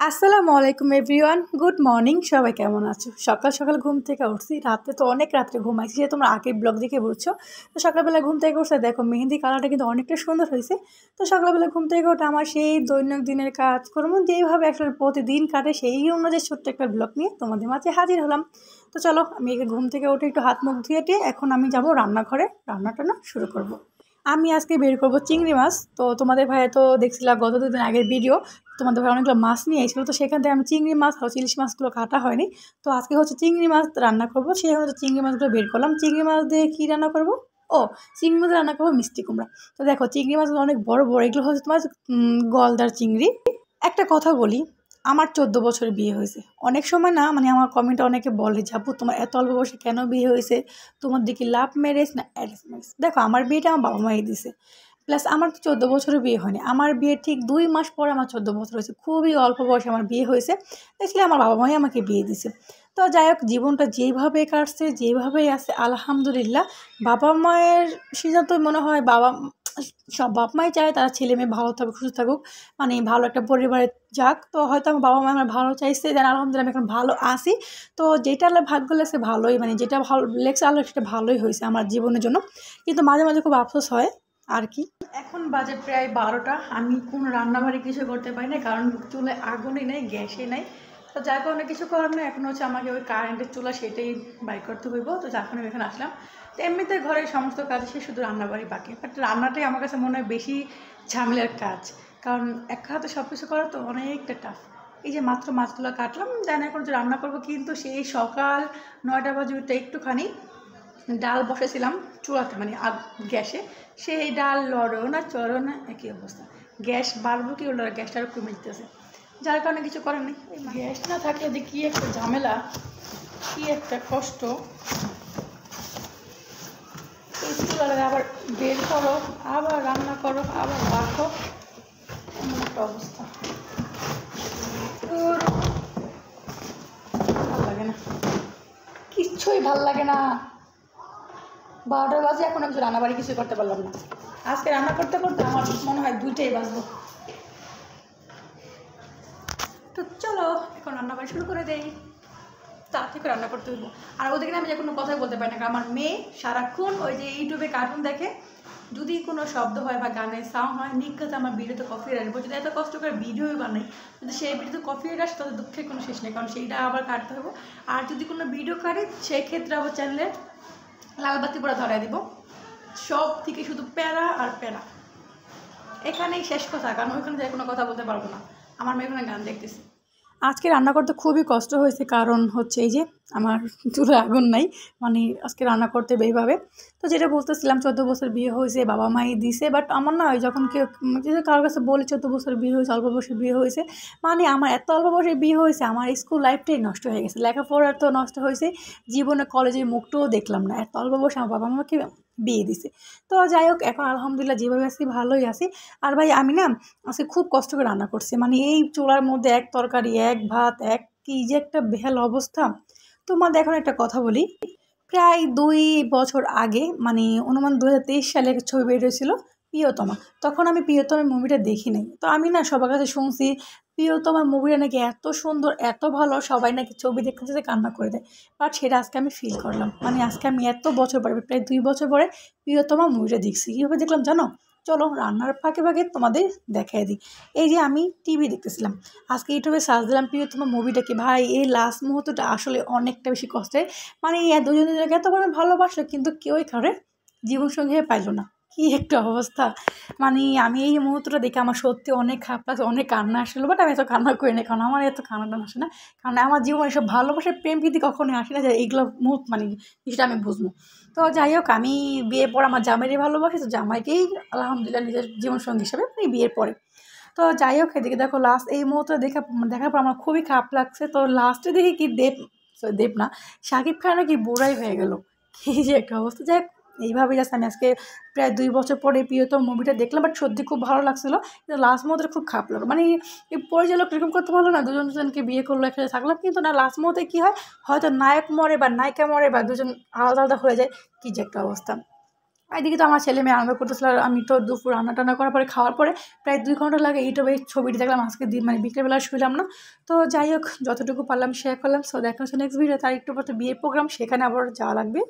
আসসালামু আলাইকুম everyone, good morning. সবাই কেমন আছো? সকাল সকাল ঘুম থেকে উঠছি, রাতে তো অনেক রাত্রে ঘুমাইছি, যে তোমরা আগের ব্লগ দেখে বুঝছো। তো সকালবেলা ঘুম থেকে উঠছে, দেখো মেহেন্দি কালারটা কিন্তু অনেকটা সুন্দর হয়েছে। তো সকালবেলা ঘুম থেকে উঠে আমার সেই দৈনন্দিনের কাজকর্ম যেইভাবে আসলে প্রতিদিন কাটে সেই অনুযায়ী ছোট্ট একটা ব্লগ নিয়ে তোমাদের মাঝে হাজির হলাম। তো চলো, আমি ঘুম থেকে উঠে একটু হাত মুখ ধুয়ে এখন আমি যাব রান্নাঘরে, রান্নাটা শুরু করব। আমি আজকে বের করব চিংড়ি মাছ। তো তোমাদের ভাইয়া তো দেখছিলাম গত দুদিন আগের ভিডিও, তোমাদের ভাই অনেকগুলো মাছ নিয়ে এসেছিলো, তো সেখান থেকে আমি চিংড়ি মাছ আর ইলিশ মাছগুলো কাটা হয়নি। তো আজকে হচ্ছে চিংড়ি মাছ রান্না করবো, সেই হচ্ছে চিংড়ি মাছগুলো বের করলাম। চিংড়ি মাছ দিয়ে কী রান্না করবো? ও, চিংড়ি মাছ রান্না করবো মিষ্টি কুমড়া। তো দেখো চিংড়ি মাছগুলো অনেক বড় বড়, এগুলো হচ্ছে তোমার গলদার চিংড়ি। একটা কথা বলি, আমার 14 বছর বিয়ে হয়েছে। অনেক সময় না আমার কমেন্টে অনেকে বলে যে আপু তোমার এত অল্প বয়সে কেন বিয়ে হয়েছে, তোমার দিকে লাভ ম্যারেজ না অ্যারেঞ্জ ম্যারেজ? দেখো আমার বিয়েটা আমার বাবা মাই দিছে, প্লাস আমার তো 14 বছরের বিয়ে হয়নি। আমার বিয়ে ঠিক 2 মাস পরে আমার 14 বছর হয়েছে, খুবই অল্প বয়সে আমার বিয়ে হয়েছে। দেখলে আমার বাবা মাই আমাকে বিয়ে দিছে। তো যাই হোক, জীবনটা যেভাবে কাটছে যেভাবেই আছে আলহামদুলিল্লাহ। বাবা মায়ের সিদ্ধান্ত মনে হয় সব বাপ মাই চায় তারা ছেলে মেয়ে ভালো থাকুক, সুস্থ থাকুক, ভালো একটা পরিবারে যাক। তো হয়তো আমার বাবা মা আমার ভালো চাইছে, যেন আলহামদুলিল্লাহ আমি এখন ভালো আছি। তো যেটা আল্লাহ ভাগ্য লেগেছে ভালোই, যেটা ভালো লেগেছে আল্লাহ সেটা ভালোই হয়েছে আমার জীবনের জন্য। কিন্তু মাঝে মাঝে খুব আফসোস হয় আর কি। এখন বাজে প্রায় 12টা, আমি কোনো রান্নাবাড়ি কিছু করতে পারি না, কারণ চুলে আগুনই নেই, গ্যাসই নেই। তো যার কারণে কিছু করার নেই, এখন হচ্ছে আমাকে ওই কারেন্টের চুলা সেটাই বাই করতে হইব। তো যার কারণে এখানে আসলাম। তো এমনিতে ঘরের সমস্ত কাজ সে শুধু রান্নাবাড়ি বাকি, বাট রান্নাটাই আমার কাছে মনে হয় বেশি ঝামেলার কাজ, কারণ এক হাতে সব কিছু করা তো অনেকটা টাফ। এই যে মাত্র মাছগুলো কাটলাম, জানি এখন যে রান্না করবো, কিন্তু সেই সকাল 9টা বাজে উঠতে একটুখানি ডাল বসেছিলাম চুলাতে, গ্যাসে। সেই ডাল লড়েও না চড়েও না, একই অবস্থা। গ্যাস বাড়বো কি ওটা, গ্যাসটা আরও কমে যেতেছে, যার কারণে কিছু করার নেই। গ্যাস না থাকলে যে কী একটা ঝামেলা, কী একটা কষ্ট। এই চুলাটা আবার বের করো, আবার রান্না করো, আবার রাখো, এমন একটা অবস্থা। ভাল লাগে না, কিচ্ছুই ভাল লাগে না। 12টা বাজে, এখন আমি রান্নাবাড়ি কিছু করতে পারলাম না। আজকে রান্না করতে করতে আমার মনে হয় 2টাই বাজবো। তো চলো এখন রান্নাবাড়ি শুরু করে দেই, তাড়াতাড়ি করে রান্না করতে হইব। আর ওদেরকে আমি যে কোনো কথাই বলতে পারি না, কারণ আমার মেয়ে সারাক্ষণ ওই যে ইউটিউবে কার্টুন দেখে, যদি কোনো শব্দ হয় বা গানের সাউন্ড হয়, নিকাতে আমার ভিডিওতে কপি রাখবো। যদি এত কষ্ট করে ভিডিওই বানাই, যদি সেই ভিডিওতে কপি আসে তাদের দুঃখের কোনো শেষ নেই, কারণ সেইটা আবার কাটতে হবে। আর যদি কোনো ভিডিও কাটি, সেক্ষেত্রে আবার চ্যানেলে লালবাতি পুরো ধরাই দিব। সব থেকে শুধু প্যারা আর প্যারা, এখানেই শেষ কথা, কারণ ওইখানে যাই কোনো কথা বলতে পারবো না। আমার মেয়ে ওখানে গান দেখতেছি। আজকে রান্না করতে খুবই কষ্ট হয়েছে, কারণ হচ্ছে এই যে আমার চুলে আগুন নাই, আজকে রান্না করতে এইভাবে। তো যেটা বলতেছিলাম, 14 বছর বিয়ে হয়েছে, বাবা মাই দিছে, বাট আমার না ওই যখন কেউ কারোর কাছে বলে 14 বছর বিয়ে হয়েছে, অল্প বয়সে বিয়ে হয়েছে, আমার এত অল্প বয়সে বিয়ে হয়েছে, আমার স্কুল লাইফটাই নষ্ট হয়ে গেছে, লেখাপড়ার তো নষ্ট হয়েছে, জীবনে কলেজের মুখটাও দেখলাম না, এত অল্প বয়সে আমার বাবা মাকে বিয়ে দিছে। তো যাই হোক, এখন আলহামদুলিল্লাহ যেভাবে আছি ভালোই আছি। আর ভাই আমি না আজকে খুব কষ্ট করে রান্না করছি, এই চুলার মধ্যে এক তরকারি এক ভাত এক, কি যে একটা বেহাল অবস্থা। তোমাদের এখন একটা কথা বলি, প্রায় 2 বছর আগে, অনুমান 2023 সালে একটা ছবি বের হয়েছিল প্রিয়তমা। তখন আমি প্রিয়তমা মুভিটা দেখি নাই। তো আমি না সবার কাছে শুনছি প্রিয়তমা মুভিটা নাকি এত সুন্দর, এত ভালো, সবাই নাকি ছবি দেখতে যেতে কান্না করে দেয়। বাট সেটা আজকে আমি ফিল করলাম, আজকে আমি এত বছর পরে, প্রায় 2 বছর পরে প্রিয়তমা মুভিটা দেখছি। কীভাবে দেখলাম জানো? চলো রান্নার ফাঁকে ফাঁকে তোমাদের দেখাই দিই। এই যে আমি টিভি দেখতেছিলাম, আজকে ইউটিউবে সার্চ দিলাম প্রিয়তমা মুভিটাকে। ভাই এই লাস্ট মুহূর্তটা আসলে অনেকটা বেশি কষ্টের। দুজনের এত পরিমাণ ভালোবাসলো, কিন্তু কেউই কারে জীবনসঙ্গী পাইলো না। কি একটা অবস্থা! আমি এই মুহূর্তটা দেখে আমার সত্যি অনেক খারাপ লাগছে, অনেক কান্না আসলো। বাট আমি এত কান্না করি না, কারণ আমার এত কান্নাটা আসে না, কারণ আমার জীবনে এসব ভালোবাসার প্রেম প্রীতি কখনোই আসে না যে এইগুলো যেটা আমি বুঝবো। তো যাই হোক, আমি বিয়ের পর আমার জামাইরই ভালোবাসি, তো জামাইকেই আলহামদুলিল্লাহ নিজের জীবনসঙ্গী হিসাবে বিয়ের পরে। তো যাই হোক, এদিকে দেখো লাস্ট এই মুহূর্তে দেখার পর আমার খুবই খারাপ লাগছে। তো লাস্টে দেখি কি দেব না, শাকিব খান নাকি বুড়াই হয়ে গেল। কি যে একটা অবস্থা! যাই হোক, এইভাবেই জাস্ট আমি আজকে প্রায় 2 বছর পরে প্রিয়তম মুভিটা দেখলাম। বাট সত্যি খুব ভালো লাগছিলো, কিন্তু লাস্ট মুহূর্তে খুব খারাপ লাগলো। এই পরিচালক এরকম করতে পারলো না, দুজনকে বিয়ে করলো, একসাথে থাকলাম, কিন্তু না লাস্ট মুহূর্তে কী হয়, হয়তো নায়ক মরে বা নায়িকা মরে বা দুজন আলাদা আলাদা হয়ে যায়। কী যে একটা অবস্থা! এদিকে তো আমার ছেলে মেয়ে আনন্দ করতেছিল, আর আমি তো দুপুর রান্না টান্না করার পরে খাওয়ার পরে প্রায় 2 ঘন্টা লাগে ইউটিউবে ছবিটি দেখলাম। আজকে দিন মানে বিকেলবেলা শুইলাম না। তো যাই হোক, যতটুকু পারলাম শেয়ার করলাম। সো দেখা হচ্ছে নেক্সট ভিডিও। তার একটু পর তো বিয়ের প্রোগ্রাম, সেখানে আবার যাওয়া লাগবে।